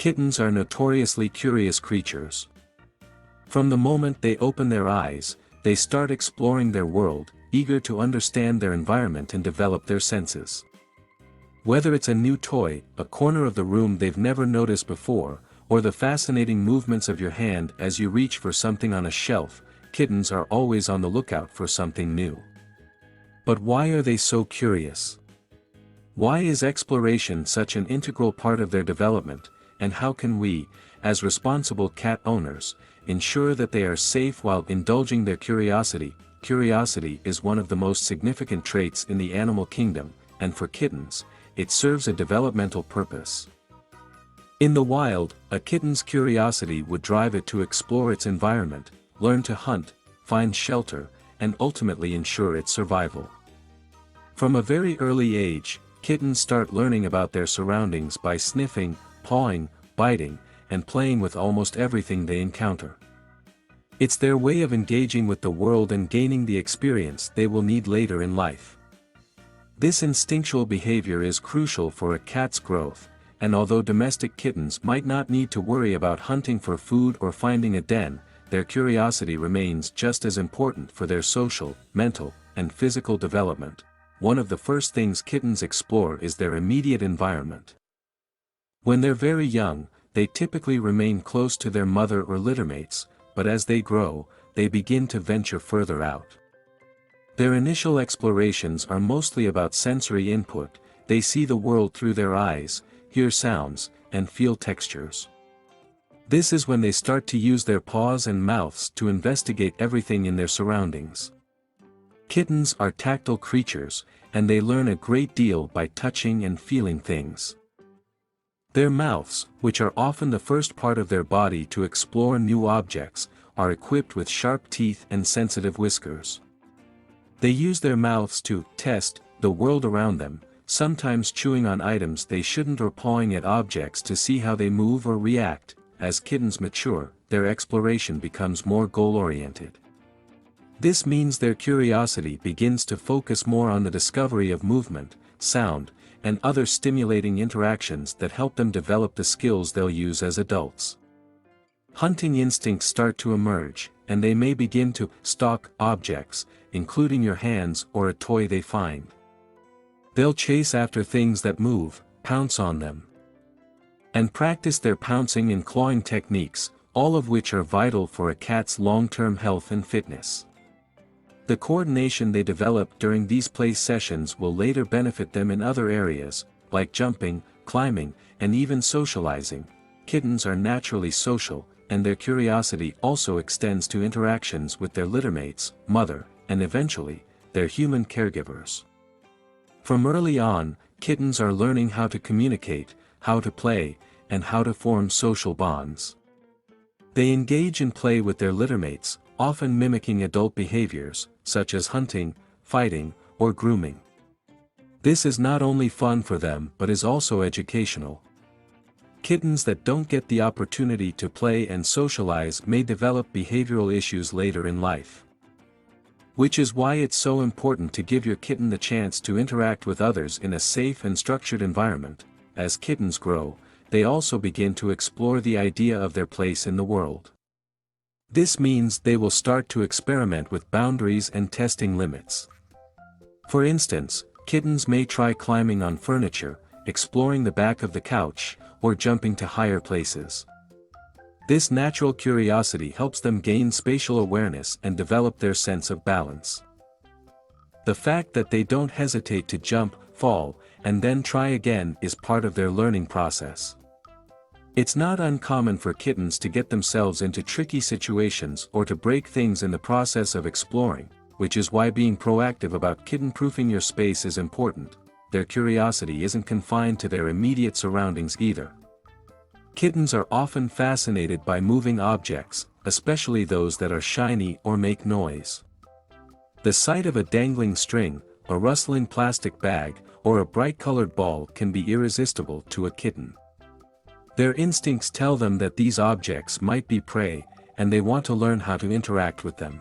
Kittens are notoriously curious creatures. From the moment they open their eyes, they start exploring their world, eager to understand their environment and develop their senses. Whether it's a new toy, a corner of the room they've never noticed before, or the fascinating movements of your hand as you reach for something on a shelf, kittens are always on the lookout for something new. But why are they so curious? Why is exploration such an integral part of their development, and how can we, as responsible cat owners, ensure that they are safe while indulging their curiosity? Curiosity is one of the most significant traits in the animal kingdom, and for kittens, it serves a developmental purpose. In the wild, a kitten's curiosity would drive it to explore its environment, learn to hunt, find shelter, and ultimately ensure its survival. From a very early age, kittens start learning about their surroundings by sniffing, pawing, biting, and playing with almost everything they encounter. It's their way of engaging with the world and gaining the experience they will need later in life. This instinctual behavior is crucial for a cat's growth, and although domestic kittens might not need to worry about hunting for food or finding a den, their curiosity remains just as important for their social, mental, and physical development. One of the first things kittens explore is their immediate environment. When they're very young, they typically remain close to their mother or littermates, but as they grow, they begin to venture further out. Their initial explorations are mostly about sensory input. They see the world through their eyes, hear sounds, and feel textures. This is when they start to use their paws and mouths to investigate everything in their surroundings. Kittens are tactile creatures, and they learn a great deal by touching and feeling things. Their mouths, which are often the first part of their body to explore new objects, are equipped with sharp teeth and sensitive whiskers. They use their mouths to test the world around them, sometimes chewing on items they shouldn't or pawing at objects to see how they move or react. As kittens mature, their exploration becomes more goal-oriented. This means their curiosity begins to focus more on the discovery of movement, sound, and other stimulating interactions that help them develop the skills they'll use as adults. Hunting instincts start to emerge, and they may begin to stalk objects, including your hands or a toy they find. They'll chase after things that move, pounce on them, and practice their pouncing and clawing techniques, all of which are vital for a cat's long-term health and fitness. The coordination they develop during these play sessions will later benefit them in other areas, like jumping, climbing, and even socializing. Kittens are naturally social, and their curiosity also extends to interactions with their littermates, mother, and eventually, their human caregivers. From early on, kittens are learning how to communicate, how to play, and how to form social bonds. They engage in play with their littermates, often mimicking adult behaviors, such as hunting, fighting, or grooming. This is not only fun for them but is also educational. Kittens that don't get the opportunity to play and socialize may develop behavioral issues later in life. Which is why it's so important to give your kitten the chance to interact with others in a safe and structured environment. As kittens grow, they also begin to explore the idea of their place in the world. This means they will start to experiment with boundaries and testing limits. For instance, kittens may try climbing on furniture, exploring the back of the couch, or jumping to higher places. This natural curiosity helps them gain spatial awareness and develop their sense of balance. The fact that they don't hesitate to jump, fall, and then try again is part of their learning process. It's not uncommon for kittens to get themselves into tricky situations or to break things in the process of exploring, which is why being proactive about kitten-proofing your space is important. Their curiosity isn't confined to their immediate surroundings either. Kittens are often fascinated by moving objects, especially those that are shiny or make noise. The sight of a dangling string, a rustling plastic bag, or a bright-colored ball can be irresistible to a kitten. Their instincts tell them that these objects might be prey, and they want to learn how to interact with them.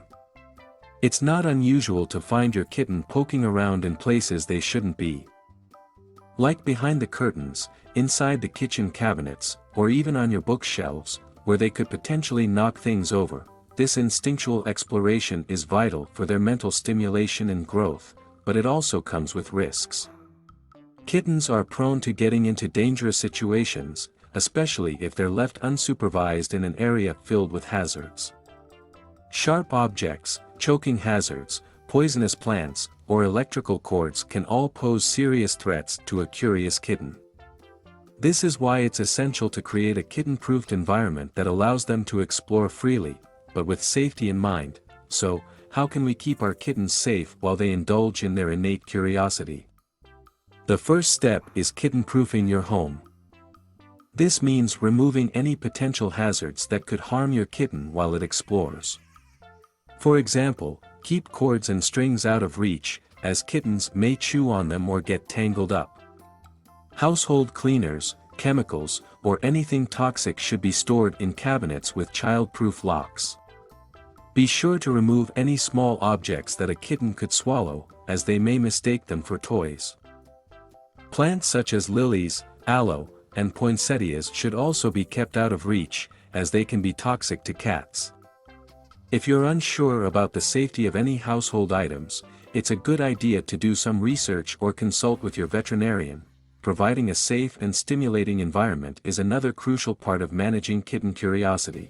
It's not unusual to find your kitten poking around in places they shouldn't be. Like behind the curtains, inside the kitchen cabinets, or even on your bookshelves, where they could potentially knock things over. This instinctual exploration is vital for their mental stimulation and growth, but it also comes with risks. Kittens are prone to getting into dangerous situations, especially if they're left unsupervised in an area filled with hazards. Sharp objects, choking hazards, poisonous plants, or electrical cords can all pose serious threats to a curious kitten. This is why it's essential to create a kitten-proofed environment that allows them to explore freely, but with safety in mind. So, how can we keep our kittens safe while they indulge in their innate curiosity? The first step is kitten-proofing your home. This means removing any potential hazards that could harm your kitten while it explores. For example, keep cords and strings out of reach, as kittens may chew on them or get tangled up. Household cleaners, chemicals, or anything toxic should be stored in cabinets with child-proof locks. Be sure to remove any small objects that a kitten could swallow, as they may mistake them for toys. Plants such as lilies, aloe, and poinsettias should also be kept out of reach, as they can be toxic to cats. If you're unsure about the safety of any household items, it's a good idea to do some research or consult with your veterinarian. Providing a safe and stimulating environment is another crucial part of managing kitten curiosity.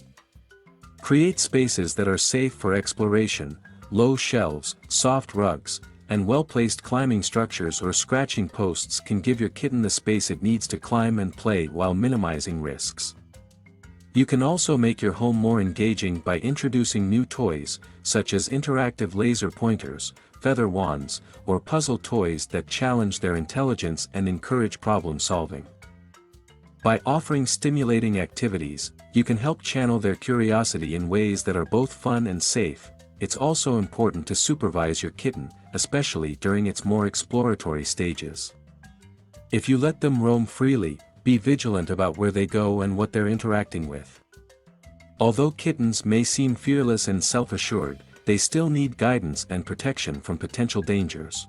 Create spaces that are safe for exploration. Low shelves, soft rugs, and well-placed climbing structures or scratching posts can give your kitten the space it needs to climb and play while minimizing risks. You can also make your home more engaging by introducing new toys, such as interactive laser pointers, feather wands, or puzzle toys that challenge their intelligence and encourage problem solving. By offering stimulating activities, you can help channel their curiosity in ways that are both fun and safe. It's also important to supervise your kitten, especially during its more exploratory stages. If you let them roam freely, be vigilant about where they go and what they're interacting with. Although kittens may seem fearless and self-assured, they still need guidance and protection from potential dangers.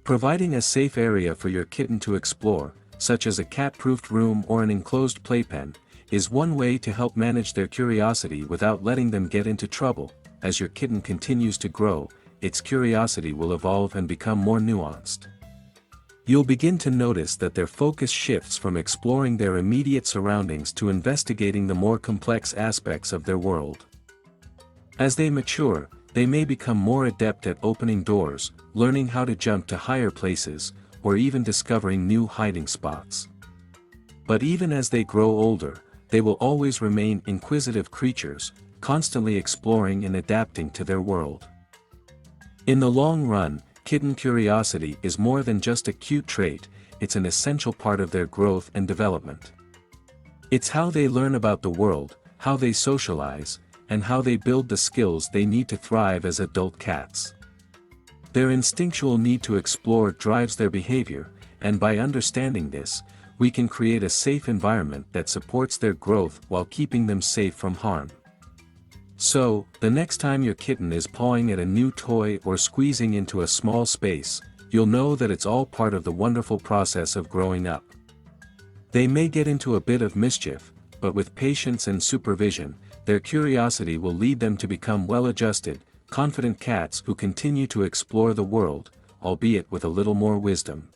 Providing a safe area for your kitten to explore, such as a cat-proofed room or an enclosed playpen, is one way to help manage their curiosity without letting them get into trouble. As your kitten continues to grow, its curiosity will evolve and become more nuanced. You'll begin to notice that their focus shifts from exploring their immediate surroundings to investigating the more complex aspects of their world. As they mature, they may become more adept at opening doors, learning how to jump to higher places, or even discovering new hiding spots. But even as they grow older, they will always remain inquisitive creatures, constantly exploring and adapting to their world. In the long run, kitten curiosity is more than just a cute trait, it's an essential part of their growth and development. It's how they learn about the world, how they socialize, and how they build the skills they need to thrive as adult cats. Their instinctual need to explore drives their behavior, and by understanding this, we can create a safe environment that supports their growth while keeping them safe from harm. So, the next time your kitten is pawing at a new toy or squeezing into a small space, you'll know that it's all part of the wonderful process of growing up. They may get into a bit of mischief, but with patience and supervision, their curiosity will lead them to become well-adjusted, confident cats who continue to explore the world, albeit with a little more wisdom.